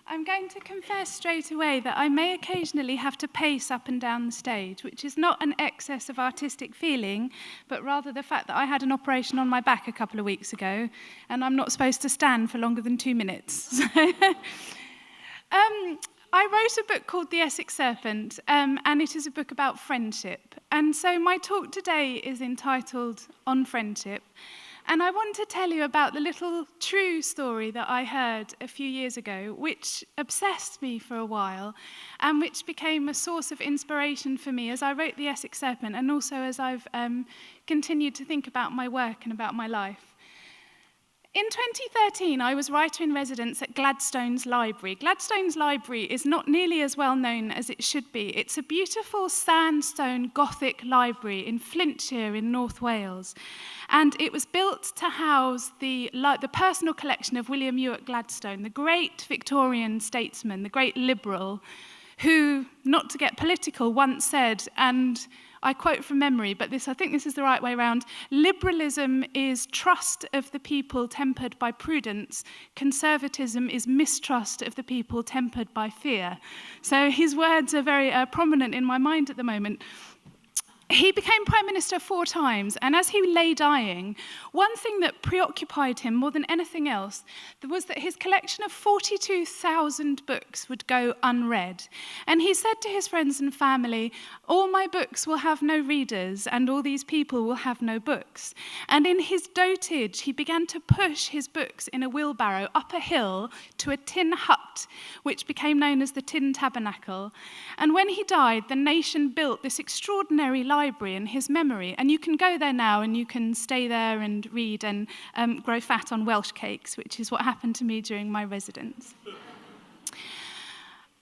I'm going to confess straight away that I may occasionally have to pace up and down the stage, which is not an excess of artistic feeling, but rather the fact that I had an operation on my back a couple of weeks ago, and I'm not supposed to stand for longer than 2 minutes. I wrote a book called The Essex Serpent, and it is a book about friendship. And so my talk today is entitled On Friendship. And I want to tell you about the little true story that I heard a few years ago, which obsessed me for a while, and which became a source of inspiration for me as I wrote The Essex Serpent, and also as I've continued to think about my work and about my life. In 2013, I was writer-in-residence at Gladstone's Library. Gladstone's Library is not nearly as well known as it should be. It's a beautiful sandstone Gothic library in Flintshire in North Wales. And it was built to house the personal collection of William Ewart Gladstone, the great Victorian statesman, the great liberal, who, not to get political, once said, and I quote from memory, but I think this is the right way around, liberalism is trust of the people tempered by prudence, conservatism is mistrust of the people tempered by fear. So his words are very prominent in my mind at the moment. He became Prime Minister 4 times, and as he lay dying, one thing that preoccupied him more than anything else was that his collection of 42,000 books would go unread. And he said to his friends and family, all my books will have no readers, and all these people will have no books. And in his dotage, he began to push his books in a wheelbarrow up a hill to a tin hut, which became known as the Tin Tabernacle. And when he died, the nation built this extraordinary library in his memory, and you can go there now and you can stay there and read and grow fat on Welsh cakes, which is what happened to me during my residence.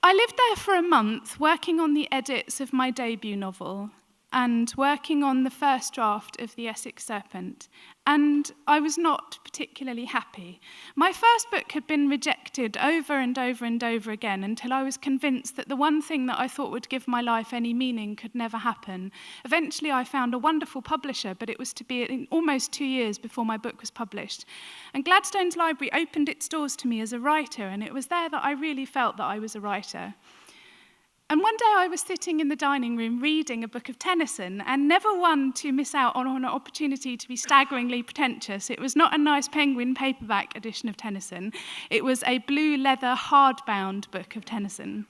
I lived there for a month working on the edits of my debut novel and working on the first draft of The Essex Serpent, and I was not particularly happy. My first book had been rejected over and over and over again until I was convinced that the one thing that I thought would give my life any meaning could never happen. Eventually I found a wonderful publisher, but it was to be in almost 2 years before my book was published. And Gladstone's Library opened its doors to me as a writer, and it was there that I really felt that I was a writer. And one day I was sitting in the dining room reading a book of Tennyson, and never one to miss out on an opportunity to be staggeringly pretentious. It was not a nice penguin paperback edition of Tennyson. It was a blue leather hardbound book of Tennyson.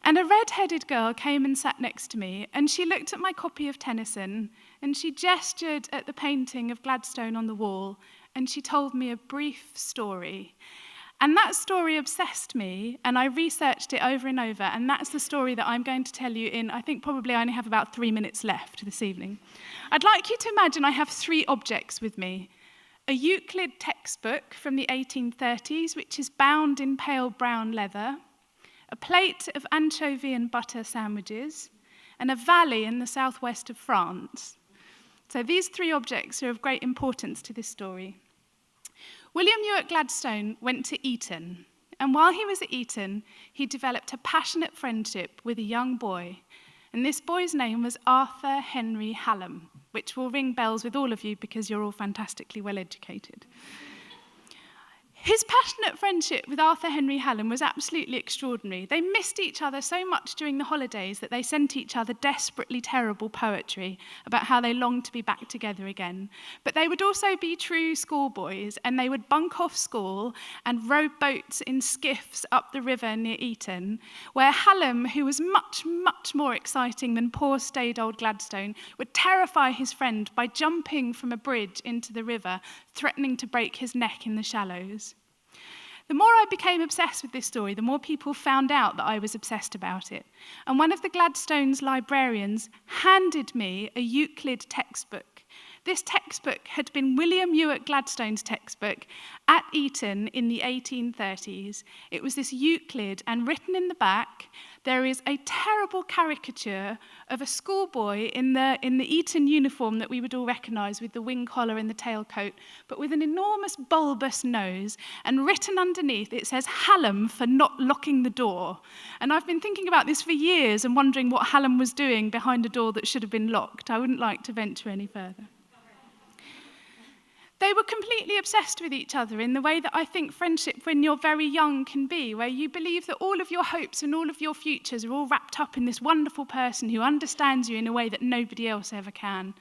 And a red-headed girl came and sat next to me, and she looked at my copy of Tennyson, and she gestured at the painting of Gladstone on the wall, and she told me a brief story. And that story obsessed me, and I researched it over and over, and that's the story that I'm going to tell you in, I think probably I only have about 3 minutes left this evening. I'd like you to imagine I have 3 objects with me. A Euclid textbook from the 1830s, which is bound in pale brown leather, a plate of anchovy and butter sandwiches, and a valley in the southwest of France. So these 3 objects are of great importance to this story. William Ewart Gladstone went to Eton, and while he was at Eton, he developed a passionate friendship with a young boy, and this boy's name was Arthur Henry Hallam, which will ring bells with all of you because you're all fantastically well educated. His passionate friendship with Arthur Henry Hallam was absolutely extraordinary. They missed each other so much during the holidays that they sent each other desperately terrible poetry about how they longed to be back together again. But they would also be true schoolboys, and they would bunk off school and row boats in skiffs up the river near Eton, where Hallam, who was much, much more exciting than poor staid old Gladstone, would terrify his friend by jumping from a bridge into the river, threatening to break his neck in the shallows. The more I became obsessed with this story, the more people found out that I was obsessed about it. And one of the Gladstone's librarians handed me a Euclid textbook This textbook had been William Ewart Gladstone's textbook at Eton in the 1830s. It was this Euclid, and written in the back, there is a terrible caricature of a schoolboy in the Eton uniform that we would all recognise, with the wing collar and the tailcoat, but with an enormous bulbous nose, and written underneath it says Hallam for not locking the door. And I've been thinking about this for years and wondering what Hallam was doing behind a door that should have been locked. I wouldn't like to venture any further. They were completely obsessed with each other in the way that I think friendship when you're very young can be, where you believe that all of your hopes and all of your futures are all wrapped up in this wonderful person who understands you in a way that nobody else ever can.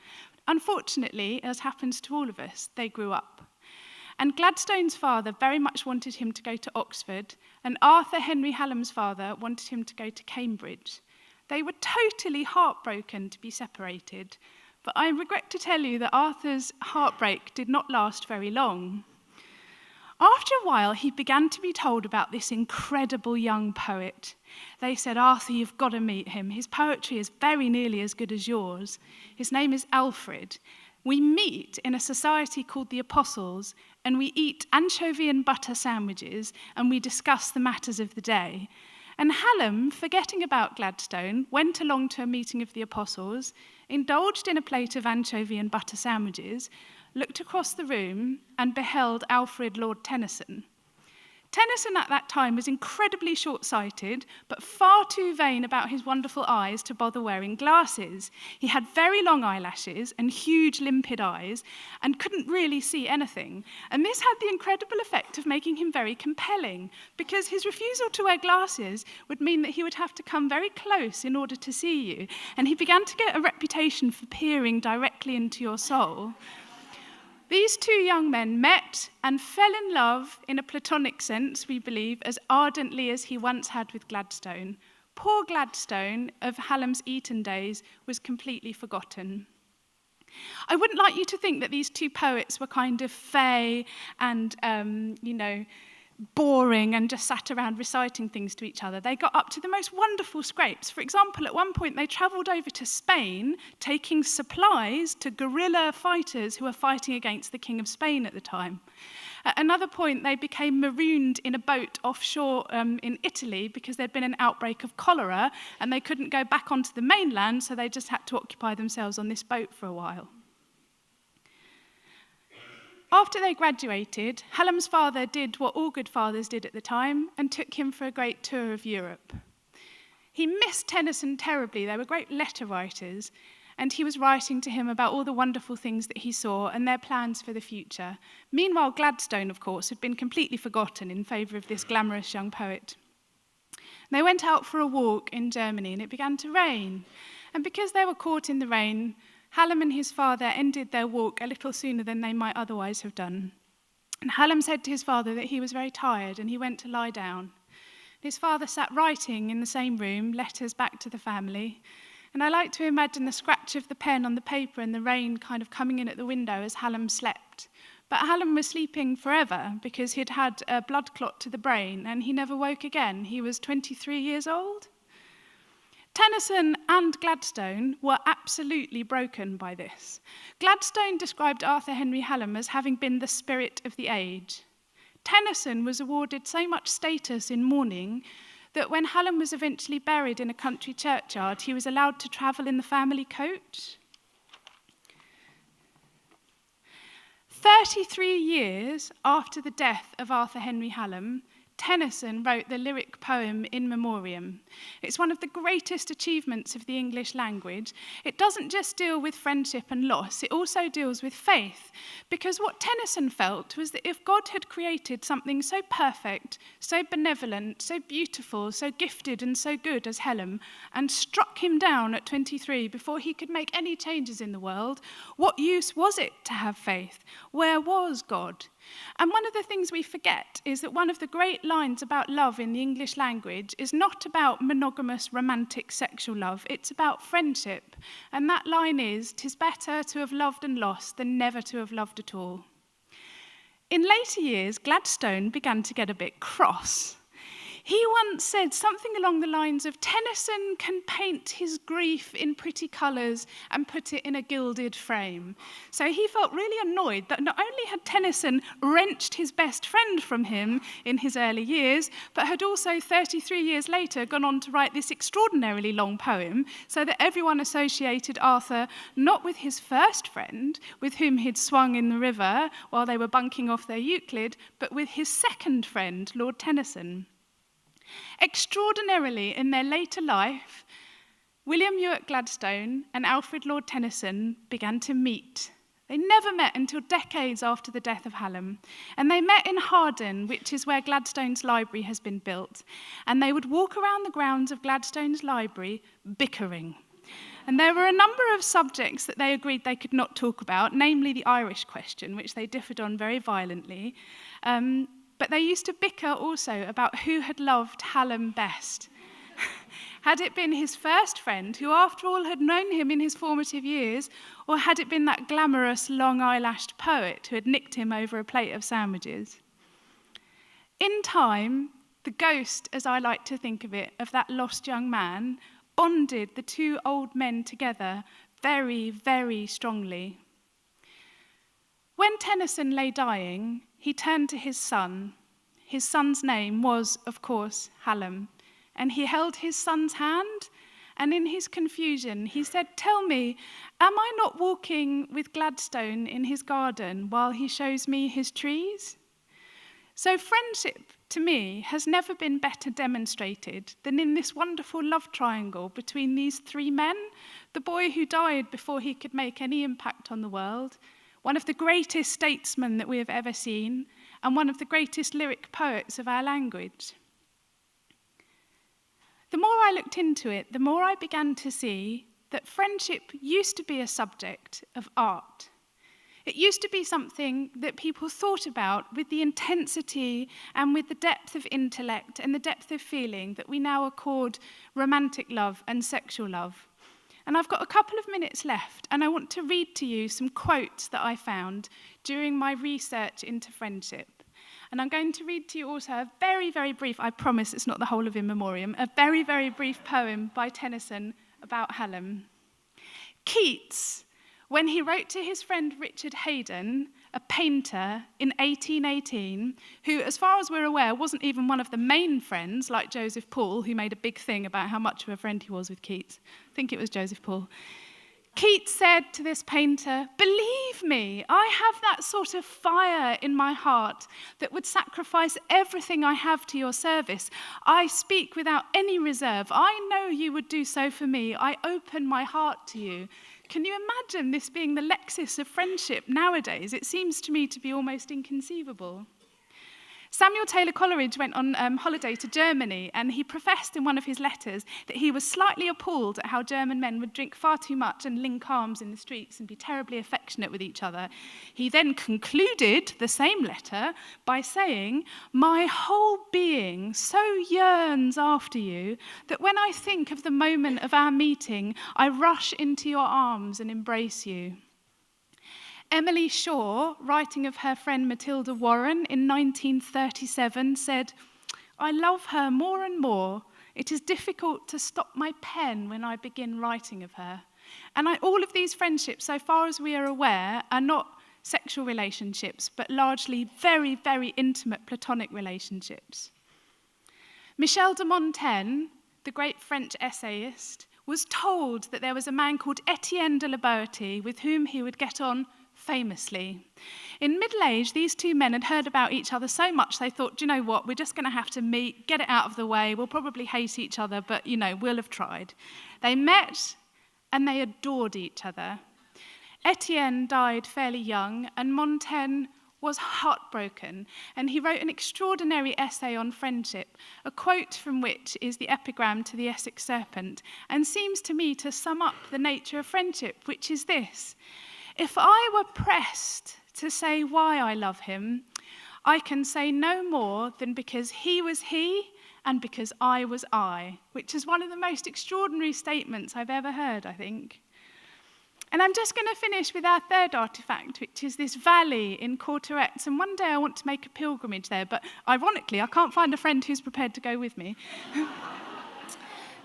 Unfortunately, as happens to all of us, they grew up. And Gladstone's father very much wanted him to go to Oxford, and Arthur Henry Hallam's father wanted him to go to Cambridge. They were totally heartbroken to be separated, but I regret to tell you that Arthur's heartbreak did not last very long. After a while, he began to be told about this incredible young poet. They said, "Arthur, you've got to meet him. His poetry is very nearly as good as yours. His name is Alfred. We meet in a society called the Apostles, and we eat anchovy and butter sandwiches, and we discuss the matters of the day." And Hallam, forgetting about Gladstone, went along to a meeting of the Apostles, indulged in a plate of anchovy and butter sandwiches, looked across the room, and beheld Alfred Lord Tennyson. Tennyson at that time was incredibly short-sighted, but far too vain about his wonderful eyes to bother wearing glasses. He had very long eyelashes and huge limpid eyes and couldn't really see anything. And this had the incredible effect of making him very compelling, because his refusal to wear glasses would mean that he would have to come very close in order to see you. And he began to get a reputation for peering directly into your soul. These two young men met and fell in love in a platonic sense, we believe, as ardently as he once had with Gladstone. Poor Gladstone of Hallam's Eton days was completely forgotten. I wouldn't like you to think that these two poets were kind of fey and, boring and just sat around reciting things to each other. They got up to the most wonderful scrapes. For example, at one point they travelled over to Spain, taking supplies to guerrilla fighters who were fighting against the King of Spain at the time. At another point, they became marooned in a boat offshore in Italy because there'd been an outbreak of cholera and they couldn't go back onto the mainland, so they just had to occupy themselves on this boat for a while. After they graduated, Hallam's father did what all good fathers did at the time and took him for a great tour of Europe. He missed Tennyson terribly. They were great letter writers, and he was writing to him about all the wonderful things that he saw and their plans for the future. Meanwhile, Gladstone, of course, had been completely forgotten in favour of this glamorous young poet. They went out for a walk in Germany, and it began to rain. And because they were caught in the rain, Hallam and his father ended their walk a little sooner than they might otherwise have done. And Hallam said to his father that he was very tired and he went to lie down. His father sat writing in the same room, letters back to the family. And I like to imagine the scratch of the pen on the paper and the rain kind of coming in at the window as Hallam slept. But Hallam was sleeping forever because he'd had a blood clot to the brain and he never woke again. He was 23 years old. Tennyson and Gladstone were absolutely broken by this. Gladstone described Arthur Henry Hallam as having been the spirit of the age. Tennyson was awarded so much status in mourning that when Hallam was eventually buried in a country churchyard, he was allowed to travel in the family coach. 33 years after the death of Arthur Henry Hallam, Tennyson wrote the lyric poem In Memoriam. It's one of the greatest achievements of the English language. It doesn't just deal with friendship and loss, it also deals with faith. Because what Tennyson felt was that if God had created something so perfect, so benevolent, so beautiful, so gifted and so good as Hallam, and struck him down at 23 before he could make any changes in the world, what use was it to have faith? Where was God? And one of the things we forget is that one of the great lines about love in the English language is not about monogamous, romantic, sexual love. It's about friendship. And that line is, "'Tis better to have loved and lost than never to have loved at all." In later years, Gladstone began to get a bit cross. He once said something along the lines of, Tennyson can paint his grief in pretty colours and put it in a gilded frame. So he felt really annoyed that not only had Tennyson wrenched his best friend from him in his early years, but had also 33 years later gone on to write this extraordinarily long poem, so that everyone associated Arthur not with his first friend, with whom he'd swung in the river while they were bunking off their Euclid, but with his second friend, Lord Tennyson. Extraordinarily, in their later life, William Ewart Gladstone and Alfred Lord Tennyson began to meet. They never met until decades after the death of Hallam, and they met in Harden, which is where Gladstone's library has been built, and they would walk around the grounds of Gladstone's library bickering. And there were a number of subjects that they agreed they could not talk about, namely the Irish question, which they differed on very violently. But they used to bicker also about who had loved Hallam best. Had it been his first friend, who after all had known him in his formative years, or had it been that glamorous, long-eyelashed poet who had nicked him over a plate of sandwiches? In time, the ghost, as I like to think of it, of that lost young man, bonded the two old men together very, very strongly. When Tennyson lay dying, he turned to his son. His son's name was, of course, Hallam, and he held his son's hand, and in his confusion, he said, "Tell me, am I not walking with Gladstone in his garden while he shows me his trees?" So friendship, to me, has never been better demonstrated than in this wonderful love triangle between these three men, the boy who died before he could make any impact on the world, one of the greatest statesmen that we have ever seen, and one of the greatest lyric poets of our language. The more I looked into it, the more I began to see that friendship used to be a subject of art. It used to be something that people thought about with the intensity and with the depth of intellect and the depth of feeling that we now accord romantic love and sexual love. And I've got a couple of minutes left, and I want to read to you some quotes that I found during my research into friendship. And I'm going to read to you also a very, very brief, I promise it's not the whole of In Memoriam, a very, very brief poem by Tennyson about Hallam. Keats, when he wrote to his friend Richard Haydon, a painter, in 1818, who, as far as we're aware, wasn't even one of the main friends, like Joseph Paul, who made a big thing about how much of a friend he was with Keats. I think it was Joseph Paul. Keats said to this painter, "Believe me, I have that sort of fire in my heart that would sacrifice everything I have to your service. I speak without any reserve. I know you would do so for me. I open my heart to you." Can you imagine this being the Lexis of friendship nowadays? It seems to me to be almost inconceivable. Samuel Taylor Coleridge went on holiday to Germany, and he professed in one of his letters that he was slightly appalled at how German men would drink far too much and link arms in the streets and be terribly affectionate with each other. He then concluded the same letter by saying, "My whole being so yearns after you that when I think of the moment of our meeting, I rush into your arms and embrace you." Emily Shaw, writing of her friend Matilda Warren in 1937, said, "I love her more and more. It is difficult to stop my pen when I begin writing of her." And all of these friendships, so far as we are aware, are not sexual relationships, but largely very, very intimate platonic relationships. Michel de Montaigne, the great French essayist, was told that there was a man called Etienne de la Boétie with whom he would get on famously. In middle age, these two men had heard about each other so much they thought, "Do you know what, we're just going to have to meet, get it out of the way, we'll probably hate each other, but, we'll have tried." They met and they adored each other. Etienne died fairly young, and Montaigne was heartbroken, and he wrote an extraordinary essay on friendship, a quote from which is the epigram to the Essex Serpent, and seems to me to sum up the nature of friendship, which is this: "If I were pressed to say why I love him, I can say no more than because he was he and because I was I," which is one of the most extraordinary statements I've ever heard, I think. And I'm just going to finish with our third artefact, which is this valley in Cauteretz. And one day I want to make a pilgrimage there, but ironically, I can't find a friend who's prepared to go with me.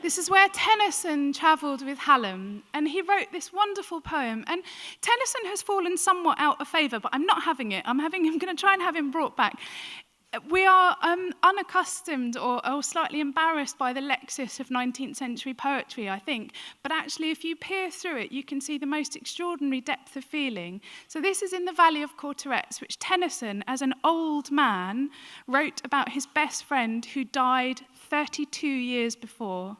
This is where Tennyson travelled with Hallam, and he wrote this wonderful poem. And Tennyson has fallen somewhat out of favour, but I'm not having it. I'm going to try and have him brought back. We are unaccustomed or slightly embarrassed by the Lexis of 19th century poetry, I think. But actually, if you peer through it, you can see the most extraordinary depth of feeling. So this is in the Valley of Cauteretz, which Tennyson, as an old man, wrote about his best friend who died 32 years before.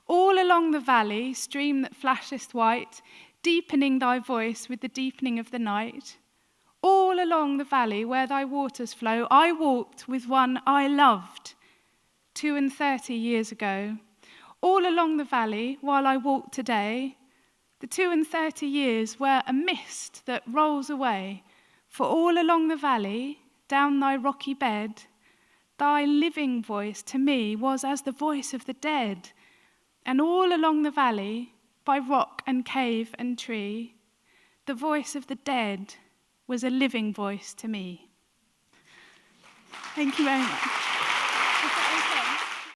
All along the valley, stream that flashest white, deepening thy voice with the deepening of the night. All along the valley where thy waters flow, I walked with one I loved 32 years ago. All along the valley while I walk today, the 32 years were a mist that rolls away. For all along the valley, down thy rocky bed, thy living voice to me was as the voice of the dead. And all along the valley, by rock and cave and tree, the voice of the dead was a living voice to me. Thank you very much.